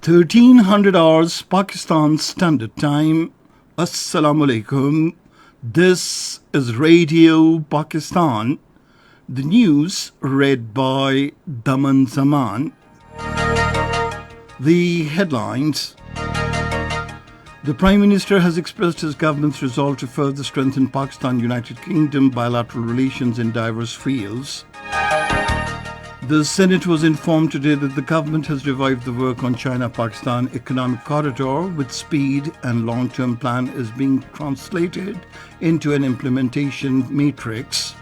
1300 hours Pakistan Standard Time. Assalamu alaikum. This is Radio Pakistan. The news read by Daman Zaman. The headlines. The Prime Minister has expressed his government's resolve to further strengthen Pakistan-United Kingdom bilateral relations in diverse fields. The Senate was informed today that the government has revived the work on China-Pakistan economic corridor with speed, and long-term plan is being translated into an implementation matrix.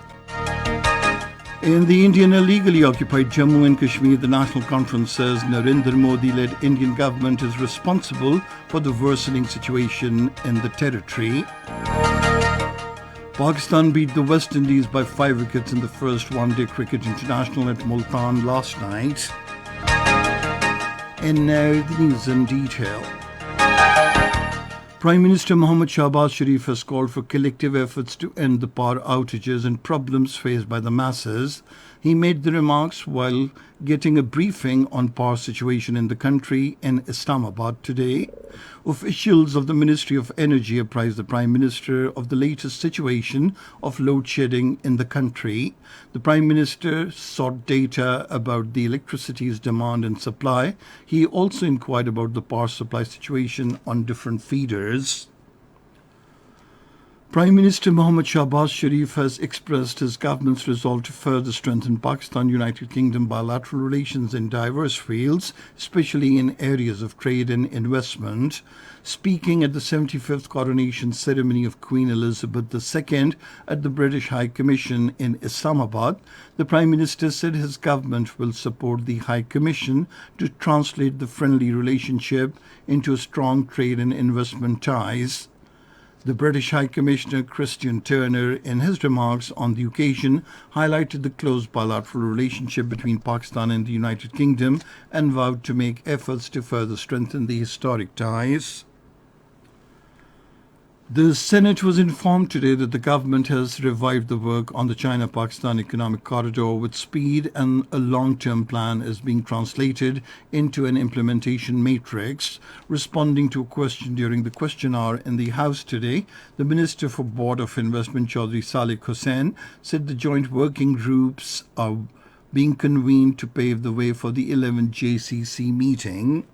In the Indian illegally occupied Jammu and Kashmir, the National Conference says Narendra Modi-led Indian government is responsible for the worsening situation in the territory. Pakistan beat the West Indies by 5 wickets in the first one-day cricket international at Multan last night. And now the news in detail. Prime Minister Mohammad Shahbaz Sharif has called for collective efforts to end the power outages and problems faced by the masses. He made the remarks while getting a briefing on power situation in the country in Islamabad today. Officials of the Ministry of Energy apprised the Prime Minister of the latest situation of load shedding in the country. The Prime Minister sought data about the electricity's demand and supply. He also inquired about the power supply situation on different feeders. Prime Minister Mohammad Shahbaz Sharif has expressed his government's resolve to further strengthen Pakistan-United Kingdom bilateral relations in diverse fields, especially in areas of trade and investment. Speaking at the 75th coronation ceremony of Queen Elizabeth II at the British High Commission in Islamabad, the Prime Minister said his government will support the High Commission to translate the friendly relationship into a strong trade and investment ties. The British High Commissioner Christian Turner, in his remarks on the occasion, highlighted the close bilateral relationship between Pakistan and the United Kingdom and vowed to make efforts to further strengthen the historic ties. The Senate was informed today that the government has revived the work on the China-Pakistan economic corridor with speed, and a long-term plan is being translated into an implementation matrix. Responding to a question during the question hour in the House today, the Minister for Board of Investment Chaudhry Saleh Hussain said the joint working groups are being convened to pave the way for the 11th JCC meeting.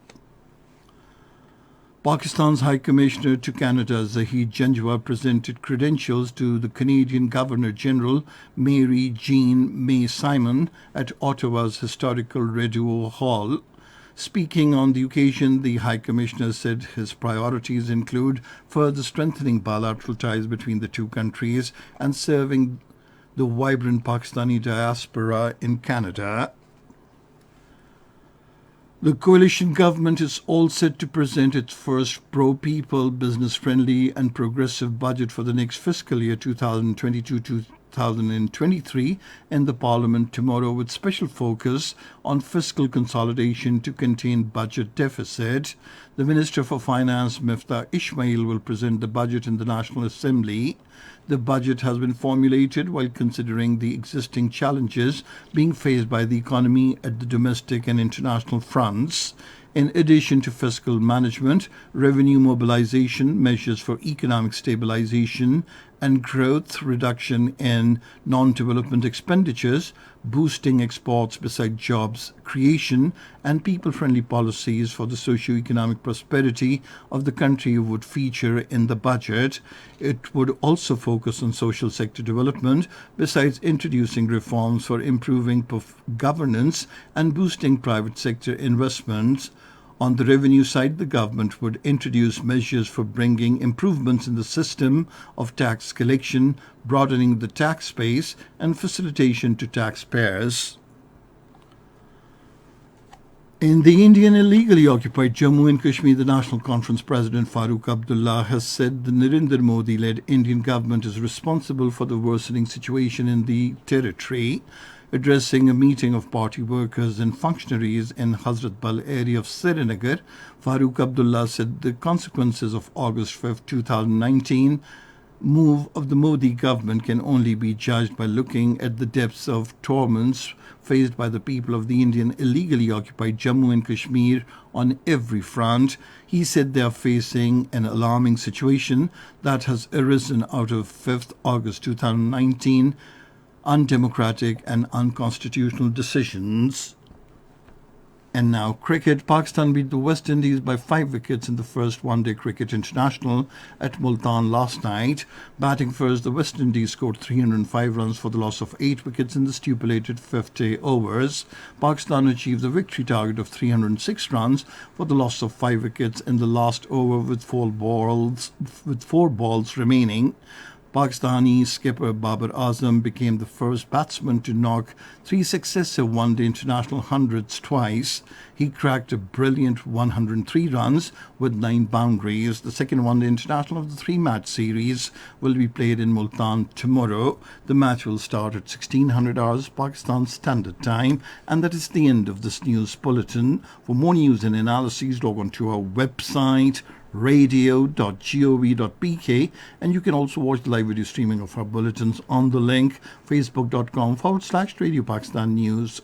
Pakistan's High Commissioner to Canada, Zahid Janjua, presented credentials to the Canadian Governor-General Mary Jean May Simon at Ottawa's historical Rideau Hall. Speaking on the occasion, the High Commissioner said his priorities include further strengthening bilateral ties between the two countries and serving the vibrant Pakistani diaspora in Canada. The coalition government is all set to present its first pro-people, business-friendly and progressive budget for the next fiscal year 2022-2023 in the Parliament tomorrow, with special focus on fiscal consolidation to contain budget deficit. The Minister for Finance, Miftah Ismail, will present the budget in the National Assembly. The budget has been formulated while considering the existing challenges being faced by the economy at the domestic and international fronts. In addition to fiscal management, revenue mobilization, measures for economic stabilization and growth, reduction in non-development expenditures, boosting exports beside jobs creation, and people-friendly policies for the socio-economic prosperity of the country would feature in the budget. It would also focus on social sector development, besides introducing reforms for improving governance and boosting private sector investments. On the revenue side, the government would introduce measures for bringing improvements in the system of tax collection, broadening the tax base, and facilitation to taxpayers. In the Indian illegally occupied Jammu and Kashmir, the National Conference President Farooq Abdullah has said the Narendra Modi-led Indian government is responsible for the worsening situation in the territory. Addressing a meeting of party workers and functionaries in Hazrat Bal area of Srinagar, Farooq Abdullah said the consequences of August 5, 2019 move of the Modi government can only be judged by looking at the depths of torments faced by the people of the Indian illegally occupied Jammu and Kashmir on every front. He said they are facing an alarming situation that has arisen out of 5th August 2019 undemocratic and unconstitutional decisions. And now cricket. Pakistan beat the West Indies by 5 wickets in the first one-day cricket international at Multan last night. Batting first, the West Indies scored 305 runs for the loss of 8 wickets in the stipulated 50 overs. Pakistan achieved the victory target of 306 runs for the loss of 5 wickets in the last over with 4 balls remaining. Pakistani skipper Babar Azam became the first batsman to knock 3 successive one-day international hundreds twice. He cracked a brilliant 103 runs with 9 boundaries. The second one-day international of the 3-match series will be played in Multan tomorrow. The match will start at 1600 hours Pakistan Standard Time. And that is the end of this news bulletin. For more news and analyses, log on to our website radio.gov.pk, and you can also watch the live video streaming of our bulletins on the link facebook.com/Radio Pakistan News.